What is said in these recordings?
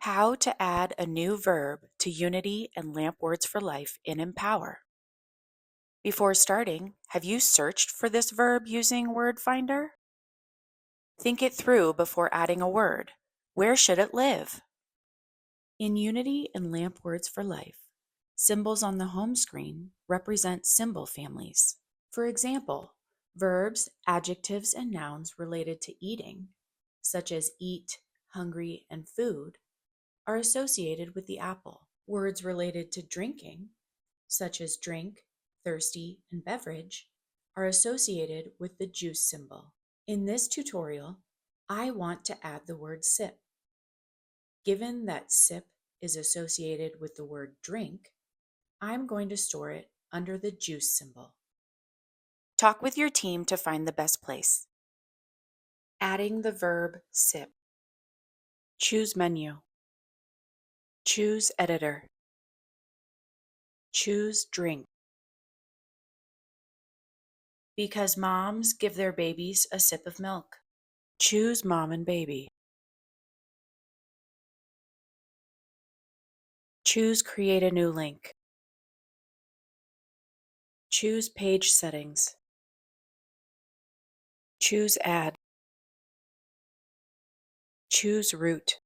How to add a new verb to Unity and LAMP Words for Life in Empower. Before starting, have you searched for this verb using Word Finder? Think it through before adding a word. Where should it live? In Unity and LAMP Words for Life, symbols on the home screen represent symbol families. For example, verbs, adjectives, and nouns related to eating, such as eat, hungry, and food, are associated with the apple. Words related to drinking, such as drink, thirsty, and beverage, are associated with the juice symbol. In this tutorial, I want to add the word sip. Given that sip is associated with the word drink, I'm going to store it under the juice symbol. Talk with your team to find the best place. Adding the verb sip. Choose menu. Choose editor. Choose drink. Because moms give their babies a sip of milk. Choose mom and baby. Choose create a new link. Choose page settings. Choose add. Choose root.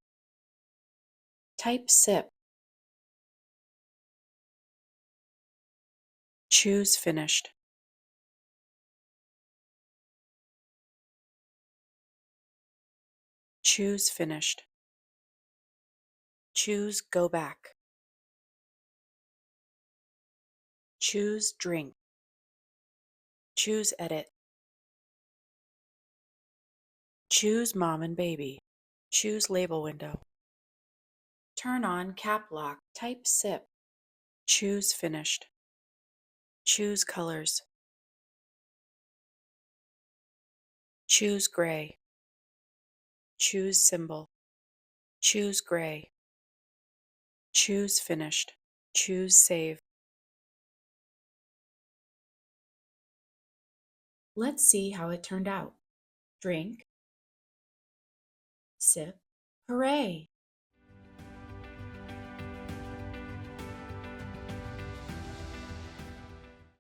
Type sip. Choose finished. Choose finished. Choose go back. Choose drink. Choose edit. Choose mom and baby. Choose label window. Turn on cap lock. Type sip. Choose finished. Choose colors. Choose gray. Choose symbol. Choose gray. Choose finished. Choose save. Let's see how it turned out. Drink. Sip. Hooray!